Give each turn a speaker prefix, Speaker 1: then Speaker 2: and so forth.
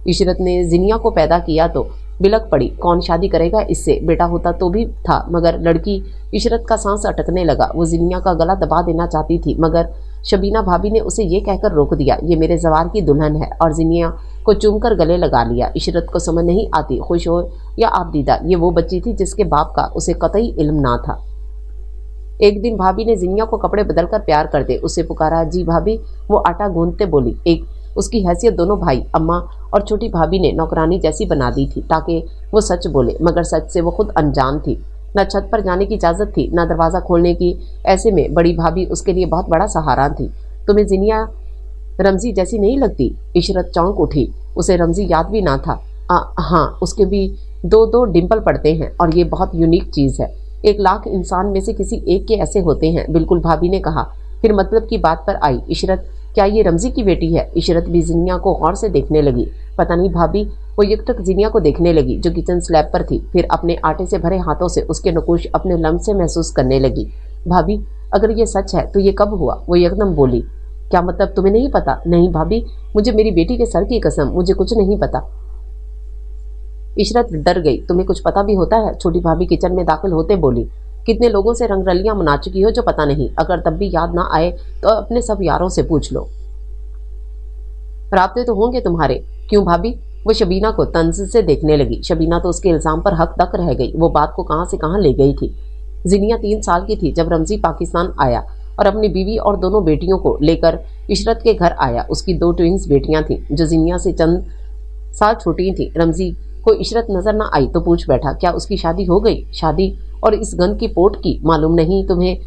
Speaker 1: इशरत ने जिनिया को पैदा किया तो बिलक पड़ी, कौन शादी करेगा इससे, बेटा होता तो भी था। मगर लड़की इशरत का सांस अटकने लगा। वो जिनिया का गला दबा देना चाहती थी, मगर शबीना भाभी ने उसे ये कहकर रोक दिया, ये मेरे जवार की दुल्हन है, और जिनिया को चूमकर गले लगा लिया। इशरत को समझ नहीं आती खुश हो या आपदीदा, ये वो बच्ची थी जिसके बाप का उसे कतई इल्म ना था। एक दिन भाभी ने जिनिया को कपड़े बदलकर प्यार कर दे उसे पुकारा। जी भाभी, वो आटा गूंथते बोली। एक उसकी हैसियत दोनों भाई, अम्मा और छोटी भाभी ने नौकरानी जैसी बना दी थी ताकि वो सच बोले, मगर सच से वो खुद अनजान थी। न छत पर जाने की इजाज़त थी, न दरवाज़ा खोलने की। ऐसे में बड़ी भाभी उसके लिए बहुत बड़ा सहारा थी। तुम्हें जिनिया रमज़ी जैसी नहीं लगती? इशरत चौंक उठी, उसे रमज़ी याद भी ना था। हाँ, उसके भी दो दो डिम्पल पड़ते हैं और ये बहुत यूनिक चीज़ है। 1,00,000 इंसान में से किसी एक के ऐसे होते हैं, बिल्कुल भाभी ने कहा। फिर मतलब की बात पर आई, इशरत क्या ये रमज़ी की बेटी है? इशरत भी जिनिया को गौर से देखने लगी। पता नहीं भाभी, वो यकटक जिनिया को देखने लगी जो किचन स्लैब पर थी। फिर अपने आटे से भरे हाथों से उसके नकुश अपने लम्ब से महसूस करने लगी। भाभी, अगर ये सच है तो ये कब हुआ? वो एकदम बोली। क्या मतलब, तुम्हें नहीं पता? नहीं भाभी, मुझे मेरी बेटी के सर की कसम, मुझे कुछ नहीं पता। इशरत डर गई। तुम्हें कुछ पता भी होता है? छोटी भाभी किचन में दाखिल होते बोली। कितने लोगों से रंगरलियां मना चुकी हो जो पता नहीं। अगर तब भी याद ना आए तो अपने सब यारों से पूछ लो। राब्ते तो होंगे तुम्हारे। क्यों भाभी? वो शबीना को तंज से देखने लगी। शबीना तो उसके इल्जाम पर हक तक रह गई। वो बात को कहां से कहां ले गई थी। जिनिया 3 साल की थी जब रमज़ी पाकिस्तान आया और अपनी बीवी और दोनों बेटियों को लेकर इशरत के घर आया। उसकी 2 ट्विंस बेटियां थीं जो जिनिया से चंद साल छोटी थी। रमज़ी को इशरत नजर न आई तो पूछ बैठा, क्या उसकी शादी हो गई? शादी? और इस गंद की पोट की? मालूम नहीं तुम्हें